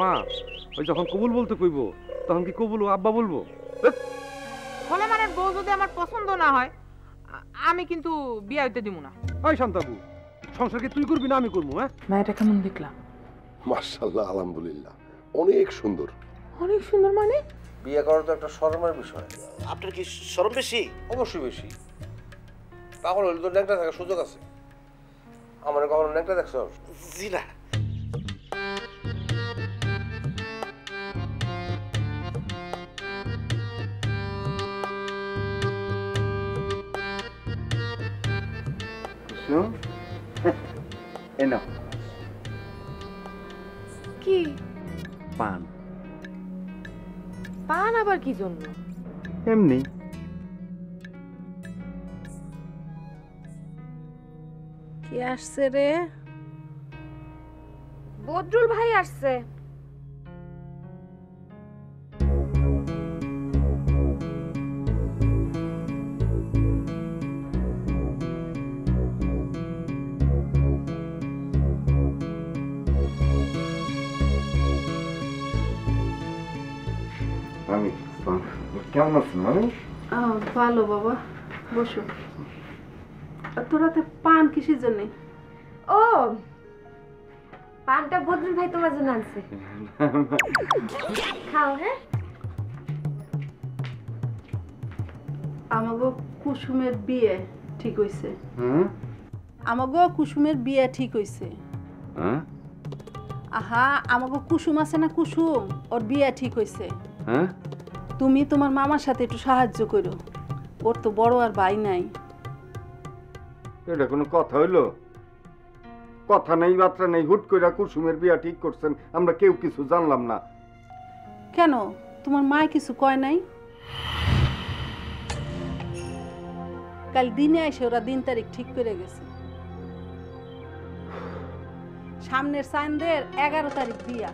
মা ওই যখন কবুল বলতে কইব তখন কি কবুল আব্বা বলবো? খোলামানের বউ যদি আমার পছন্দ না হয় আমি কিন্তু বিয়ে হইতে দিব না। ওই শান্তাবু, সংসার কি তুই করবি না আমি করবো? হ্যাঁ, মেয়েটা কেমন দেখলাম? মাশাআল্লাহ, আলহামদুলিল্লাহ, অনেক সুন্দর। অনেক সুন্দর মানে? বিয়ে করা তো একটা শরমের বিষয়। আপনার কি শরম বেশি? অবশ্যই বেশি। পাগল হলে তো ন্যাংটা থাকার সুযোগ আছে। আমার কখনো ন্যাংটা দেখছ? জি না। কি পান? পান আবার কি জন্য? এমনি। কি আসছে রে? বদরুল ভাই আসছে। কেমন আছেন মানে? ভালো বাবা, বসো। তোরাতে পান কিসের জন্য? ও পানটা বদরুল ভাই তোমার জন্য আনছে। খাও। হ্যাঁ, আমাগো কুসুমের বিয়ে ঠিক হইছে। আমাগো কুসুমের বিয়ে ঠিক হইছে। আহা, আমাগো কুসুম আছে না, কুসুম, ওর বিয়ে ঠিক হইছে। তুমি তোমার মামার সাথে একটু সাহায্য করো, ওর তো বড় আর ভাই নাই। এটা কোনো কথা হইলো? কথা নেই বার্তা নেই, হুট করে কুসুমের বিয়া ঠিক করছেন, আমরা কেউ কিছু জানলাম না। কেন, তোমার মা কিছু কয় নাই? কাল দিনে এসে ওরা দিন তারিখ ঠিক করে গেছে। সামনের চাঁদের 11 তারিখ বিয়া।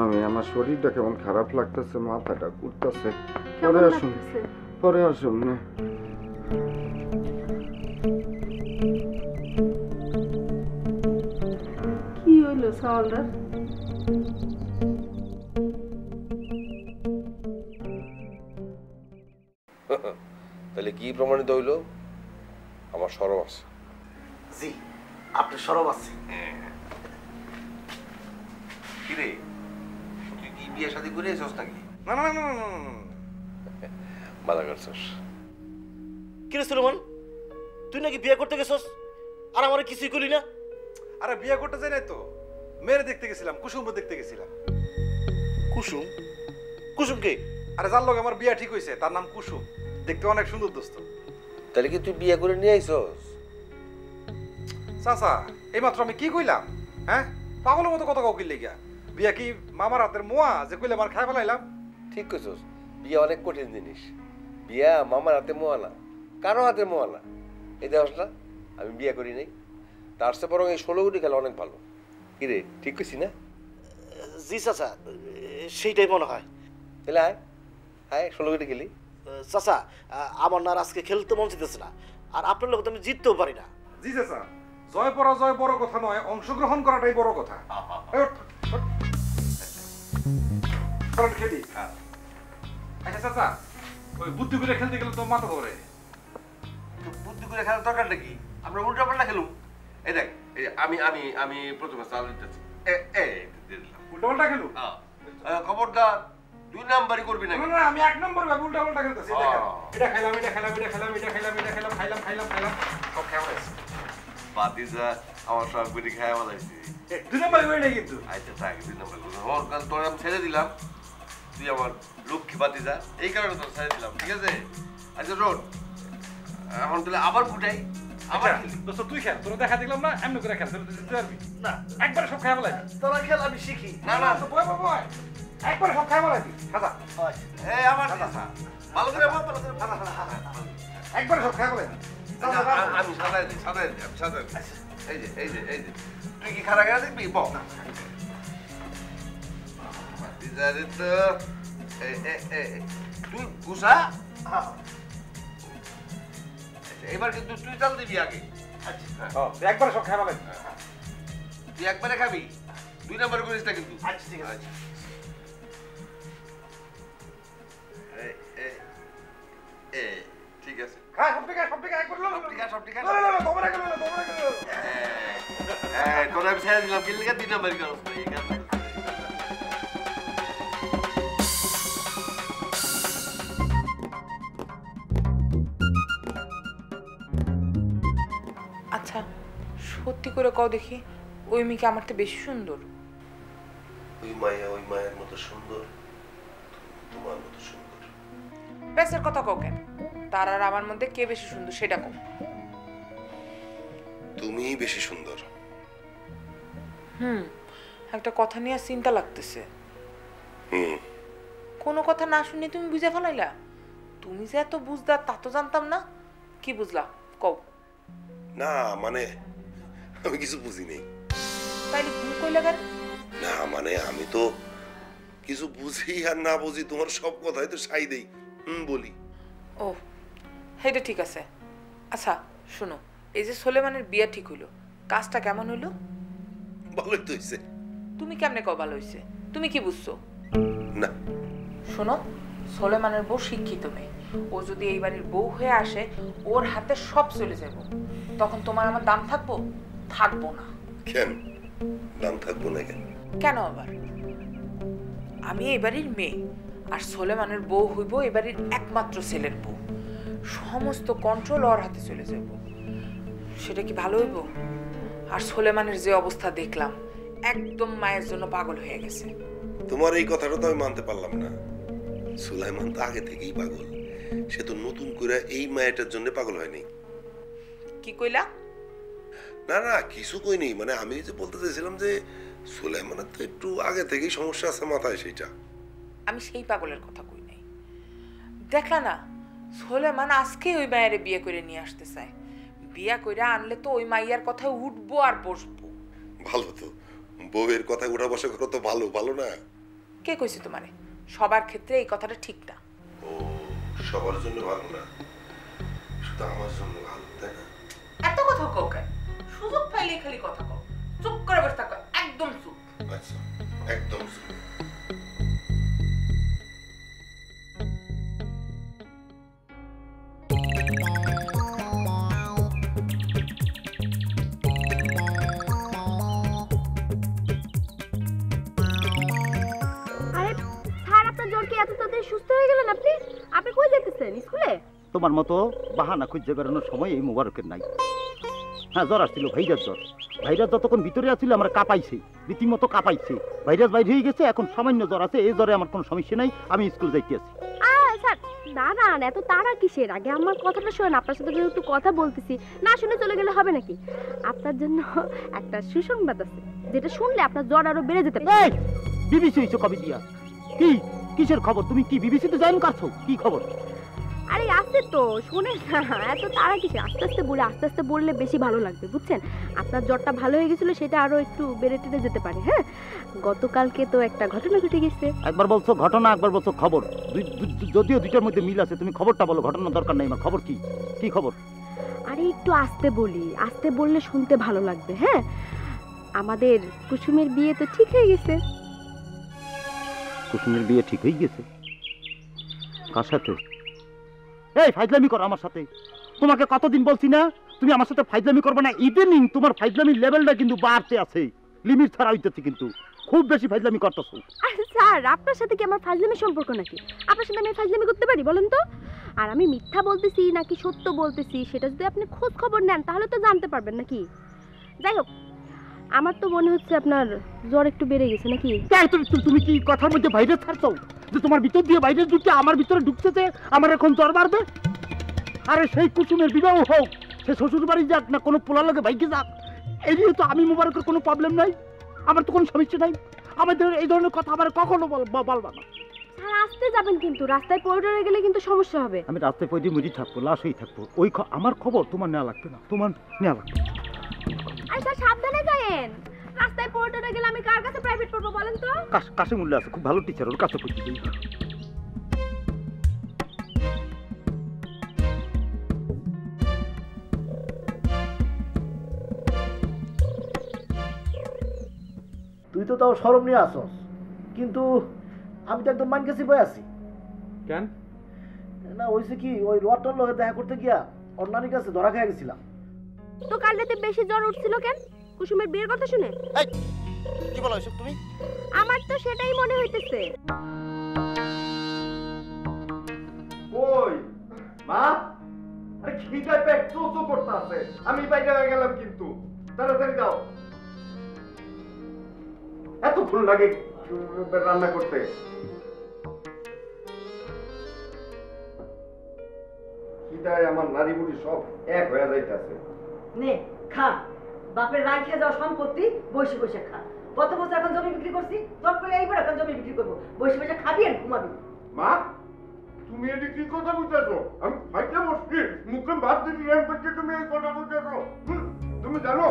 আমি আমার শরীরটা কেমন খারাপ লাগতেছে, মাথাটা ঘুরতেছে। কেমন পরে আসুন, লাগতেছে? পরে আসুন না। কি হইলো সাওয়ালদার? তাহলে কি প্রমাণিত হইল? আমার শরম আছে। জি, আপনার শরম আছে। কিরে, তুই কি বিয়ে শাদী করে এসেছ নাকি? না না না না। বাধা করছস? কিরে সুলেমান, তুই নাকি বিয়ে করতে গেছস আর আমার কিছুই করলি না? আরে বিয়ে করতে যাই নাই তো, মেয়ের দেখতে গেছিলাম, কুসুম দেখতে গেছিলাম। কুসুম? কুসুম কে? আরে যার লোক আমার বিয়ে ঠিক হয়েছে তার নাম কুসুম, দেখতে অনেক সুন্দর দোস্ত। তাহলে কি তুই বিয়ে করে নিয়ে আইছস? চাচা, এইমাত্র আমি কি কইলাম? হ্যাঁ, পাগলের মতো কথা কইলে গিয়া বিয়া কি মামার হাতের মোয়া যে কইলে আমার খাই ফেলাইলাম? ঠিক কইছস, বিয়ে অনেক কঠিন জিনিস। বিয়া মামার হাতে মোয়া না, কারো হাতে মোয়া না। এই দেখস না, আমি বিয়ে করি নাই, তার চেয়ে বরং এই 16 গুটি খেলা অনেক ভালো। কিরে, ঠিক কইছি না? জি চাচা, সেইটাই মনে হয়। তাহলে আয় আয় 16 গুটি খেলি। চাচা, আমার না আজকে খেলতে মন চাইতেছে না, আর আপনার লোক তো আমি জিততেও পারি না। জি চাচা, জয় পরাজয় বড় কথা নয়, অংশগ্রহণ করাটাই বড় কথা। এই ওঠ, ওঠ। চল খেলি। আচ্ছা চাচা, ওই বুদ্ধি করে খেলতে গেলে তো মাথা ধরে। বুদ্ধি করে খেলার দরকারটা কি? আমরা উল্টা পাল্টা খেলুম। এই দেখ, এই আমি আমি আমি প্রথমে চাল দিতেছি। উল্টা পাল্টা খেলু? খবরদার 2 নাম্বারই করবি না। না, আমি 1 নম্বর ভাবে উল্টা পাল্টা খেলতেছি। এটা খেলাম, এটা খেলাম, এটা খেলাম, এটা খেলাম, এটা খেলাম, খাইলাম খাইলাম খাইলাম, সব খেয়া হয়েছে। বাতিজা আমার সব গুটি খাওয়া বলাইছি। 2 নম্বর করে নেই কিন্তু। আচ্ছা থাক, 2 নাম্বার করবো। আমার কাল তোর আমি ছেড়ে দিলাম, তুই আমার লক্ষ্মী বাতিজা, এই কারণে তোর ছেড়ে দিলাম, ঠিক আছে? আচ্ছা রোড, এখন তাহলে আবার ফুটাই, আবার খেলি। দোস্ত তুই খেল, তোর দেখা দেখলাম না, এমনি করে খেল, তুই জিততে পারবি না। একবারে সব খাওয়া বলাই। তোরা খেল, আমি শিখি। না না, বয় বয় বয়, একবারে সব খাওয়া বলাই। খাজা, এই আমার কথা ভালো করে বল, ভালো করে একবারে সব খাওয়া বলাই। আমি সাদা দিই, সাদা দিই, আমি সাদা দিই। এই যে এই যে এই যে, তুই কি খারাপ গেলা দেখবি? বল বাতিজারে তো তুই গুসা। এবার কিন্তু তুই চাল দিবি আগে। একবারে সব খাওয়া বলাই। তুই একবারে খাবি? 2 নাম্বার করিস না কিন্তু। আচ্ছা ঠিক আছে। ঠিক আছে। হ্যাঁ সব ঠিক আছে একবার লো সব ঠিক আছে। তোমরা গেল তোরা আমি ছেড়ে দিলাম কিনলে 2 নাম্বার করস না এই কারণে। আচ্ছা সত্যি করে কও দেখি ওই মেয়েকে আমার তো বেশি সুন্দর? ওই মায়ের মতো সুন্দর, তোমার মতো সুন্দর। প্যাসের কথা কও কেন? তার আর আমার মধ্যে কে বেশি সুন্দর সেটা কও। তুমিই বেশি সুন্দর। একটা কথা নিয়ে চিন্তা লাগতেছে। হুম। কোনো কথা না শুনে তুমি বুঝে ফেলাইলা? তুমি যে এত বুঝদার তা তো জানতাম না। কি বুঝলা কও? না মানে আমি কিছু বুঝি নেই। তাইলে ভুল কইলা কেন? না মানে আমি তো কিছু বুঝি আর না বুঝি তোমার সব কথাই তো সাই দেই বলি। ও সেইটা ঠিক আছে। আচ্ছা শোনো, এই যে সোলেমানের বিয়া ঠিক হইলো, কাজটা কেমন হইলো? ভালোই তো হইছে। তুমি কেমনে কও ভালো হইছে? তুমি কি বুঝছো? না শোনো, সোলেমানের বউ শিক্ষিত মেয়ে। ও যদি এই বাড়ির বউ হয়ে আসে, ওর হাতে সব চলে যাব। তখন তোমার আমার দাম থাকবো? থাকবো না। কেন দাম থাকবো না কেন? কেন আবার? আমি এই বাড়ির মেয়ে, আর সোলেমানের বউ হইব এই বাড়ির একমাত্র ছেলের বউ। সমস্ত কন্ট্রোল ওর হাতে চলে যাব। সেটা কি ভালো হইব? আর সোলেমানের যে অবস্থা দেখলাম, একদম মায়ের জন্য পাগল হয়ে গেছে। তোমার এই কথাটা তো আমি মানতে পারলাম না। সুলাইমান তো আগে থেকেই পাগল। সে তো নতুন করে এই মায়েরটার জন্য পাগল হয়নি। কি কইলা? না না কিছু কই নেই, মানে আমি যে বলতে চাইছিলাম যে সুলাইমানের তো একটু আগে থেকেই সমস্যা আছে মাথায়, সেইটা। আমি সেই পাগলের কথা কই নাই। দেখলা না, সোলেমান আজকে ওই মায়ের বিয়ে করে নিয়ে আসতে চায়। বিয়া কইরা আনলে তো ওই মাইয়ার কথায় উঠবো আর বসবো। ভালো তো, বউয়ের কথা উঠা বসা করো তো ভালো, ভালো না? কে কইছে তোমারে? সবার ক্ষেত্রে এই কথাটা ঠিক না। ও সবার জন্য ভালো না, শুধু আমার জন্য ভালো, তাই না? এত কথা কও কেন? সুযোগ পাইলে খালি কথা কও। চুপ করে বসে থাকো, একদম চুপ। আচ্ছা একদম চুপ। আরে স্যার, আপনার জ্বর কি এত তাড়াতাড়ি সুস্থ হয়ে গেলেন? আপনি কই যেতেছেন? স্কুলে? তোমার মতো বাহানা খুঁজে বেড়ানোর সময় এই মোবারকের নাই। হ্যাঁ জ্বর আসছিল, ভাইরাস জ্বর। ভাইরাস যতক্ষণ ভিতরে আসছিল আমার কাঁপাইছে, রীতিমতো কাঁপাইছে। ভাইরাস বাইরে হয়ে গেছে, এখন সামান্য জ্বর আছে। এই জ্বরে আমার কোনো সমস্যা নাই, আমি স্কুল যাইতে আছি। স্যার দাঁড়ান, এত তাড়া কিসের? আগে আমার কথাটা শোনেন। আপনার সাথে যেহেতু কথা বলতেছি, না শুনে চলে গেলে হবে নাকি? আপনার জন্য একটা সুসংবাদ আছে, যেটা শুনলে আপনার জ্বর আরো বেড়ে যেতে পারে। বিবিসি হইছো কবে দিয়া? কি কিসের খবর? তুমি কি বিবিসিতে জয়েন করছো? কি খবর? আরে আছে তো, শুনেন না, এত তাড়া কিসের? আস্তে আস্তে বললে বেশি ভালো লাগবে, বুঝছেন? আপনার জ্বরটা ভালো হয়ে গেছিল, সেটা আরো একটু বেড়ে টেড়ে যেতে পারে। হ্যাঁ, গতকালকে তো একটা ঘটনা ঘটে গেছে। একবার বলছো ঘটনা, একবার বলছো খবর। যদিও দুইটার মধ্যে মিল আছে, তুমি খবরটা বলো। ঘটনা দরকার নাই আমার, খবর কি? কি খবর? আরে একটু আস্তে বলি, আস্তে বললে শুনতে ভালো লাগবে। হ্যাঁ, আমাদের কুসুমের বিয়ে তো ঠিক হয়ে গেছে। কুসুমের বিয়ে ঠিক হয়ে গেছে? কার সাথে? এই ফাইজলামি করো আমার সাথে। তোমাকে কতদিন বলছি না তুমি আমার সাথে ফাইজলামি করবে না? ইদানিং তোমার ফাইজলামির লেভেলটা কিন্তু বাড়তে আছে, লিমিট ছাড়া হইতেছে, কিন্তু খুব বেশি ফাইজলামি করতেছো। আরে স্যার, আপনার সাথে কি আমার ফাজলামির সম্পর্ক নাকি? আপনার সাথে আমি ফাজলামি করতে পারি বলেন তো? আর আমি মিথ্যা বলতেছি নাকি সত্য বলতেছি, সেটা যদি আপনি খোঁজ খবর নেন তাহলে তো জানতে পারবেন নাকি? যাই হোক, আমার তো মনে হচ্ছে আপনার জ্বর একটু বেড়ে গেছে নাকি? তুমি কি কথার মধ্যে ভাইরাস ছাড়ছো যে তোমার ভিতর দিয়ে ভাইরাস ঢুকছে, আমার ভিতরে ঢুকছে, যে আমার এখন জ্বর বাড়বে? আরে সেই কুসুমের বিবাহ হোক, সে শ্বশুর বাড়ি যাক না কোনো পোলার লাগে বাইকে যাক, এই নিয়ে তো আমি মোবারকের কোনো প্রবলেম নাই, আমার তো কোনো সমস্যা নাই। আমাদের এই ধরনের কথা আমার কখনো বলবা না। স্যার আসতে যাবেন কিন্তু, রাস্তায় পড়ে গেলে কিন্তু সমস্যা হবে। আমি রাস্তায় পড়ে মরি থাকবো, লাশ হয়ে থাকবো, ওই আমার খবর তোমার নেওয়া লাগবে না, তোমার নেওয়া লাগবে। আরে স্যার সাবধানে যায়েন, রাস্তায় পড়ে গেলে আমি কার কাছে প্রাইভেট পড়বো বলেন তো? কাশে মূল্য আছে, খুব ভালো টিচার, ওর কাছে পড়তে দিই। তুই তো তাও শরম নিয়ে আসস, কিন্তু আমি তো একদম মান কাছে বই আছি। কেন? না হয়েছে কি, ওই রটন লোকে দেখা করতে গিয়া ওর নানির কাছে ধরা খেয়ে গেছিলাম। তো কাল রাতে বেশি জ্বর উঠছিল কেন কুসুমের বিয়ের কথা শুনে? কি বলো এসব তুমি? আমার তো সেটাই মনে হইতেছে। কই মা? আরে খিদায় পেট চোচো করতে আছে, আমি বাইরে হয়ে গেলাম কিন্তু। তাড়াতাড়ি দাও। এত ফুল লাগে রান্না করতে? খিদায় আমার নারী বুড়ি সব এক হয়ে যাইতেছে। নে খা, বাপের রাখে যাওয়া সম্পত্তি বসে বসে খা। কত বছর এখন জমি বিক্রি করছি, তোর করে এইবার এখন জমি বিক্রি করবো, বসে বসে খাবি আর ঘুমাবি। মা তুমি এটি কি কথা বুঝতেছো? আমি ফাইটে বসছি, মুখে ভাত দিতে করছি, তুমি এই কথা বুঝতেছো? তুমি জানো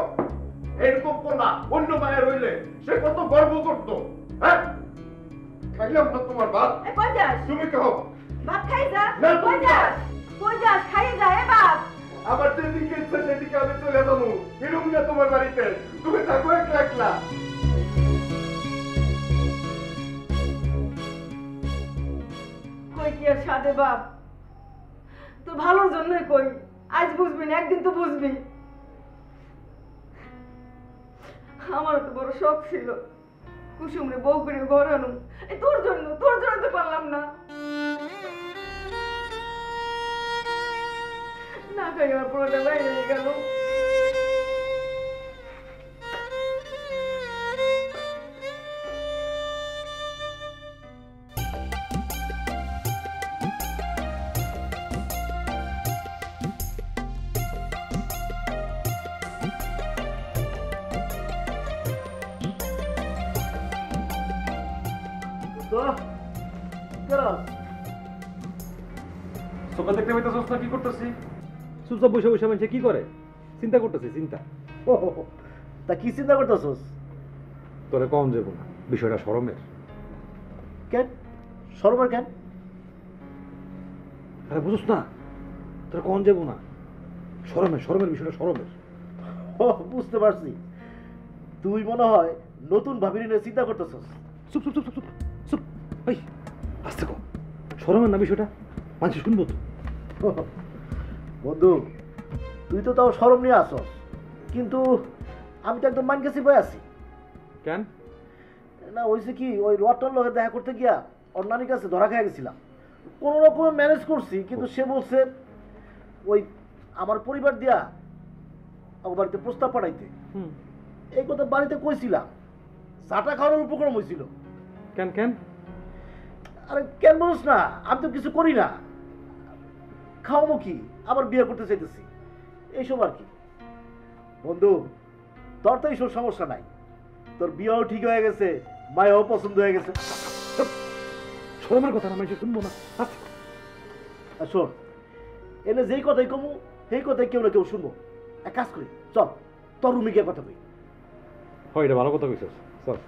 এরকম কোনা অন্য মায়ের হইলে সে কত গর্ব করতো। হ্যাঁ খাইলাম না তোমার ভাত, তুমি খাও। ভাত খাই যা, না, তুমি কই যাস? কই যাস? খাইয়ে যা এ বাপ। আবার যেদিকে ইচ্ছে সেদিকে আমি চলে যাবো, এরকম না তোমার বাড়িতে। তুমি থাকো একলা একলা। কই কি আর সাদে বাপ, তোর ভালোর জন্যই কই। আজ বুঝবি না, একদিন তো বুঝবি। আমারও তো বড় শখ ছিল কুসুম রে বউ করে ঘর আনুম, তোর জন্য তো পারলাম না। না খাই আমার পুরোটা বাইরে হয়ে গেল। সকাল দেখতে পাইতেছস না কি করতেছি? চুপচাপ বসে বসে মানুষ কি করে? চিন্তা করতেছি, চিন্তা। তা কি চিন্তা করতেছস? তোরে কম যাবো না, বিষয়টা শরমের। কেন শরমের কেন? আরে বুঝছ না, তোরে কম যাবো না, শরমের বিষয়টা শরমের। বুঝতে পারছি, তুই মনে হয় নতুন ভাবি নিয়ে চিন্তা করতেছস। চুপ চুপ চুপ চুপ চুপ, এই আস্তে কর, শরমের না বিষয়টা, মানুষ শুনবো তো। বন্ধু তুই তো তাও শরম নিয়ে আসস, কিন্তু আমি তো একদম মান কাছে বই আছি। কেন? না হয়েছে কি, ওই রটন লোকে দেখা করতে গিয়া ওর নানির কাছে ধরা খেয়ে গেছিলাম। কোনো রকমে ম্যানেজ করছি, কিন্তু সে বলছে ওই আমার পরিবার দিয়া আমার বাড়িতে প্রস্তাব পাঠাইতে। এই কথা বাড়িতে কইছিলাম, চাটা খাওয়ানোর উপক্রম হয়েছিল। কেন কেন? আরে কেন বলিস না, আমি তো কিছু করি না, খাওয়াবো কি, আবার বিয়ে করতে চাইতেছি, এইসব আর কি। বন্ধু তোর তো এইসব সমস্যা নাই, তোর বিয়েও ঠিক হয়ে গেছে, মায়াও পছন্দ হয়ে গেছে। শরমের কথা না, মানুষ শুনবো না। আর শোন, এনে যেই কথাই কমু সেই কথাই কেউ না কেউ শুনবো। এক কাজ করি, চল তোর রুমে গিয়ে কথা কই। হয়, এটা ভালো কথা কইছিস, চল।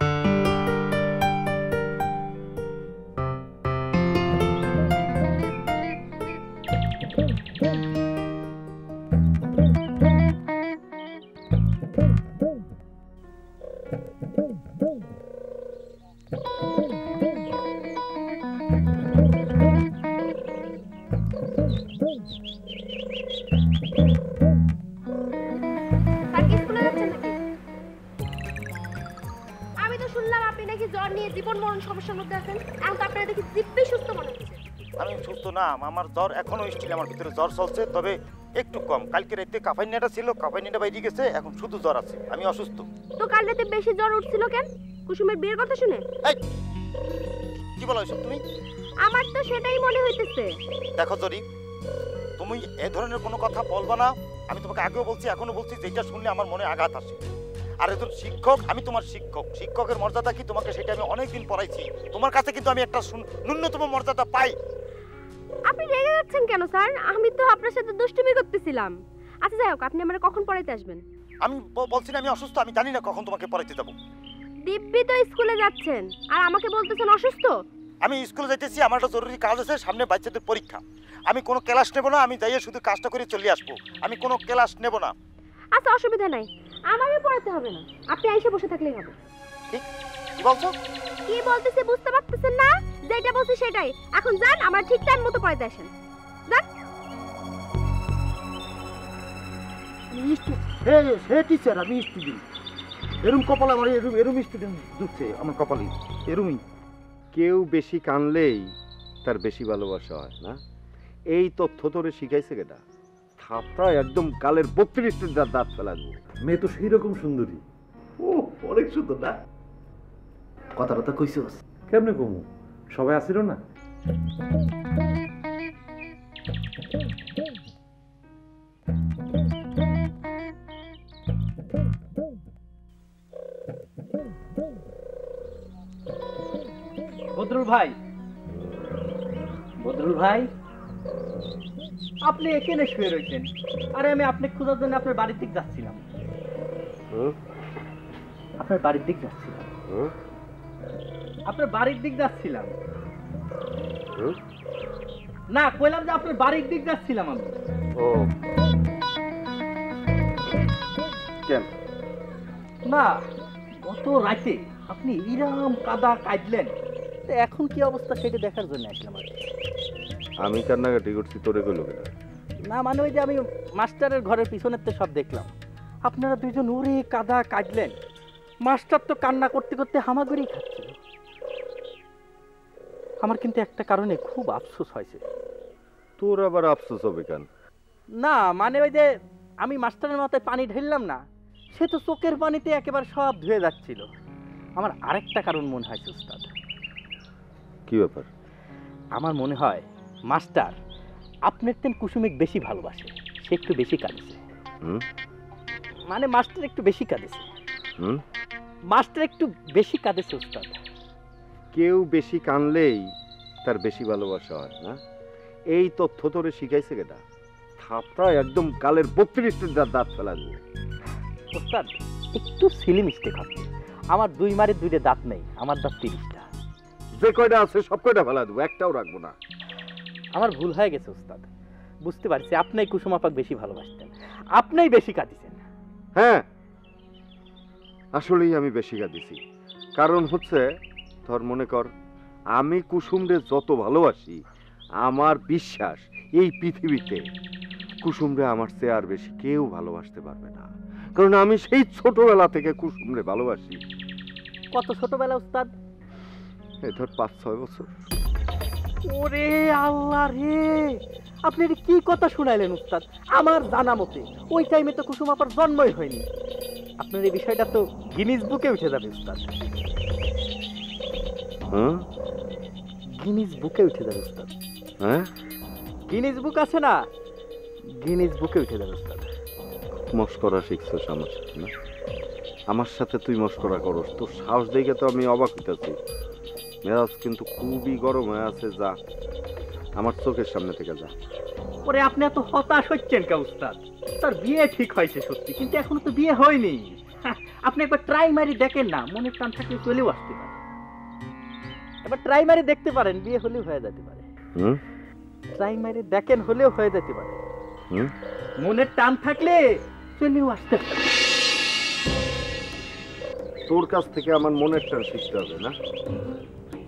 আমি সুস্থ না, আমার জ্বর এখনো স্টিল, আমার ভিতরে জ্বর চলছে, তবে একটু কম। কালকে রাতে কাফাইনিয়াটা ছিল, কাফাইনিয়াটা বাইরে গেছে, এখন শুধু জ্বর আছে, আমি অসুস্থ। তো কাল রাতে বেশি জ্বর উঠছিল কেন কুসুমের বিয়ের কথা শুনে? কি বলো এসব তুমি? আমার তো সেটাই মনে হইতেছে। দেখো জরি, তুমি এই ধরনের কোনো কথা বলবা না। আমি তোমাকে আগেও বলছি, এখনো বলছি, যেটা শুনলে আমার মনে আঘাত আসে। আর একজন শিক্ষক, আমি তোমার শিক্ষক, শিক্ষকের মর্যাদা কি তোমাকে সেটা আমি অনেকদিন পড়াইছি। তোমার কাছে কিন্তু আমি একটা ন্যূনতম মর্যাদা পাই। আপনি রেগে যাচ্ছেন কেন স্যার? আমি তো আপনার সাথে দুষ্টুমি করতেছিলাম। আচ্ছা যাই হোক, আপনি আমাকে কখন পড়াইতে আসবেন? আমি বলছি না আমি অসুস্থ, আমি জানি না কখন তোমাকে পড়াইতে যাব। দিব্যি তো স্কুলে যাচ্ছেন আর আমাকে বলতেছেন অসুস্থ। আমি স্কুলে যাইতেছি, আমার একটা জরুরি কাজ আছে, সামনে বাচ্চাদের পরীক্ষা। আমি কোনো ক্লাস নেব না, আমি যাইয়ে শুধু কাজটা করে চলে আসবো, আমি কোনো ক্লাস নেব না। আচ্ছা অসুবিধা নাই, আমারও পড়াতে হবে না, আপনি আইসা বসে থাকলেই হবে। কি বলছো? কি বলতেছে বুঝতে পারতেছেন না? যেটা বলছি সেটাই। এখন যান, আমার ঠিক টাইম মতো পড়াতে আসেন। যান। সে টিচার, আমি স্টুডেন্ট। এরম কপাল আমার, এরম স্টুডেন্ট ঢুকছে আমার কপালে, এরমই। কেউ বেশি কানলেই তার বেশি ভালোবাসা হয় না, এই তথ্য তোরে শিখাইছে কেটা? থাপটা একদম কালের 32 দাঁত ফেলা দেবো। মেয়ে তো সেই রকম সুন্দরী। ও অনেক সুন্দর না? কথা কইছস? কেমনে কমু, সবাই আসিল না? বদরুল ভাই, বদরুল ভাই, আপনি এখানে শুয়ে রয়েছেন। আরে আমি আপনি খোঁজার জন্য আপনার বাড়ির দিক যাচ্ছিলাম। আপনার বাড়ির দিক যাচ্ছিলাম। আপনার বাড়ির দিক যাচ্ছিলাম না, কইলাম যে আপনার বাড়ির দিক যাচ্ছিলাম আমি। ও কেন? না, গত রাতে আপনি ইরাম কাদা কাটলেন, তো এখন কি অবস্থা সেটা দেখার জন্য আসলাম। আমি কান্নাকাটি করছি, তোরে কইলো কেন? না মানে ওই যে আমি মাস্টারের ঘরের পিছনের তো সব দেখলাম, আপনারা দুইজন ওরে কাদা কাটলেন, মাস্টার তো কান্না করতে করতে হামাগুড়ি খাচ্ছিল। আমার কিন্তু একটা কারণে খুব আফসোস হয়েছে। তোর আবার আফসোস হবে কেন? না মানে ওই যে আমি মাস্টারের মাথায় পানি ঢেললাম না, সে তো চোখের পানিতে একেবারে সব ধুয়ে যাচ্ছিল। আমার আরেকটা কারণ মনে হয় উস্তাদ। কি ব্যাপার? আমার মনে হয় মাস্টার আপনার তেন কুসুমিক বেশি ভালোবাসে, সে একটু বেশি কাঁদেছে। মানে মাস্টার একটু বেশি কাঁদেছে। মাস্টার একটু বেশি কাঁদেছে উস্তাদ। কেউ বেশি কানলেই তার বেশি ভালোবাসা হয় না, এই তথ্য তোরে শিখাইছে কেটা? থাপটা একদম কালের 32 দাঁত ফেলা দেবো। উস্তাদ একটু সিলি মিস্টেক হচ্ছে, আমার 2 মারে 2 দাঁত নেই, আমার দাঁত 30টা। যে কয়টা আছে সব কয়টা ফেলা দেবো, একটাও রাখবো না। আমার ভুল হয়ে গেছে উস্তাদ, বুঝতে পারছি আপনি কুসুম আপাকে বেশি ভালোবাসতেন, আপনিই বেশি কাঁদিছেন। হ্যাঁ আসলেই আমি বেশি কাঁদিছি, কারণ হচ্ছে তোর মনে কর আমি কুসুমরে যত ভালোবাসি, আমার বিশ্বাস এই পৃথিবীতে কুসুমরে আমার চেয়ে আর বেশি কেউ ভালোবাসতে পারবে না, কারণ আমি সেই ছোটবেলা থেকে কুসুমরে ভালোবাসি। কত ছোটবেলা উস্তাদ? এই ধর 5-6 বছর। ওরে আল্লাহ রে, আপনি কি কথা শুনাইলেন উস্তাদ? আমার জানা মতে ওই টাইমে তো কুসুম আপার জন্মই হয়নি। আপনার এই বিষয়টা তো গিনিস বুকে উঠে যাবে উস্তাদ। গিনিস বুকে উঠে যাবে উস্তাদ। হ্যাঁ গিনিস বুক আছে না, গিনিস বুকে উঠে যাবে উস্তাদ। মস্করা শিখছস আমার সাথে না? আমার সাথে তুই মস্করা করস, তোর সাহস দেখে তো আমি অবাক হইতেছি। মেজাজ কিন্তু খুবই গরম হয়ে আছে, যা আমার চোখের সামনে থেকে যা। ওরে আপনি এত হতাশ হচ্ছেন কে উস্তাদ? তার বিয়ে ঠিক হয়েছে সত্যি, কিন্তু এখনো তো বিয়ে হয়নি। আপনি একবার ট্রাই মারি দেখেন না, মনের টান থাকলে চলেও আসতে পারে। এবার ট্রাই মারি দেখতে পারেন, বিয়ে হলেও হয়ে যেতে পারে। ট্রাই মারি দেখেন, হলেও হয়ে যেতে পারে। মনের টান থাকলে চলেও আসতে পারে। তোর কাছ থেকে আমার মনের টান শিখতে হবে না?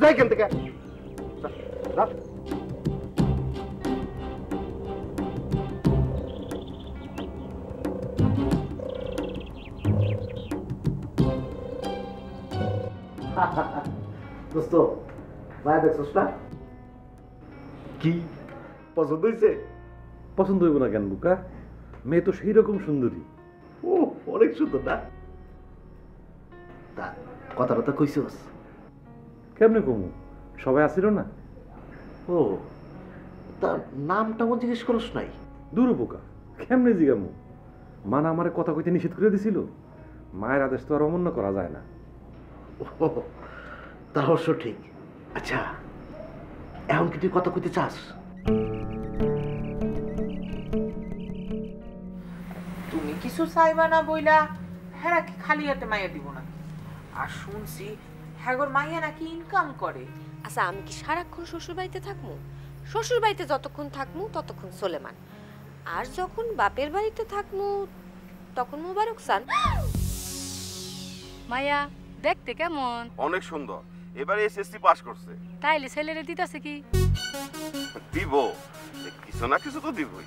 যাই এখান থেকে। দোস্ত ভাই দেখছস না? কি পছন্দ হয়েছে? পছন্দ হইব না কেন বুকা? মেয়ে তো সেই রকম সুন্দরী। ও অনেক সুন্দর না? তা কথা কইছস? কেমনে কমু, সবাই আসিল না? ও তার নামটা মো জিজ্ঞেস করস নাই? দূর বোকা, কেমনে জিগামু? মানা আমারে কথা কইতে নিষেধ করে দিছিল। মায়ের আদেশ তো আর অমান্য করা যায় না। তা অবশ্য ঠিক। আচ্ছা এখন কি তুই কথা কইতে চাস? তুমি কিছু চাইবা না বইলা হ্যাঁ কি খালি হাতে মাইয়া দিব না? আর শুনছি হ্যাগর মাইয়া নাকি ইনকাম করে। আচ্ছা আমি কি সারাক্ষণ শ্বশুর বাড়িতে থাকবো? শ্বশুর বাড়িতে যতক্ষণ থাকবো ততক্ষণ সোলেমান, আর যখন বাপের বাড়িতে থাকবো তখন মোবারক সান। মায়া দেখতে কেমন? অনেক সুন্দর, এবারে এসএসসি পাস করছে। তাইলে ছেলেরে দিতেছে কি? দিব, কিছু না কিছু তো দিবই।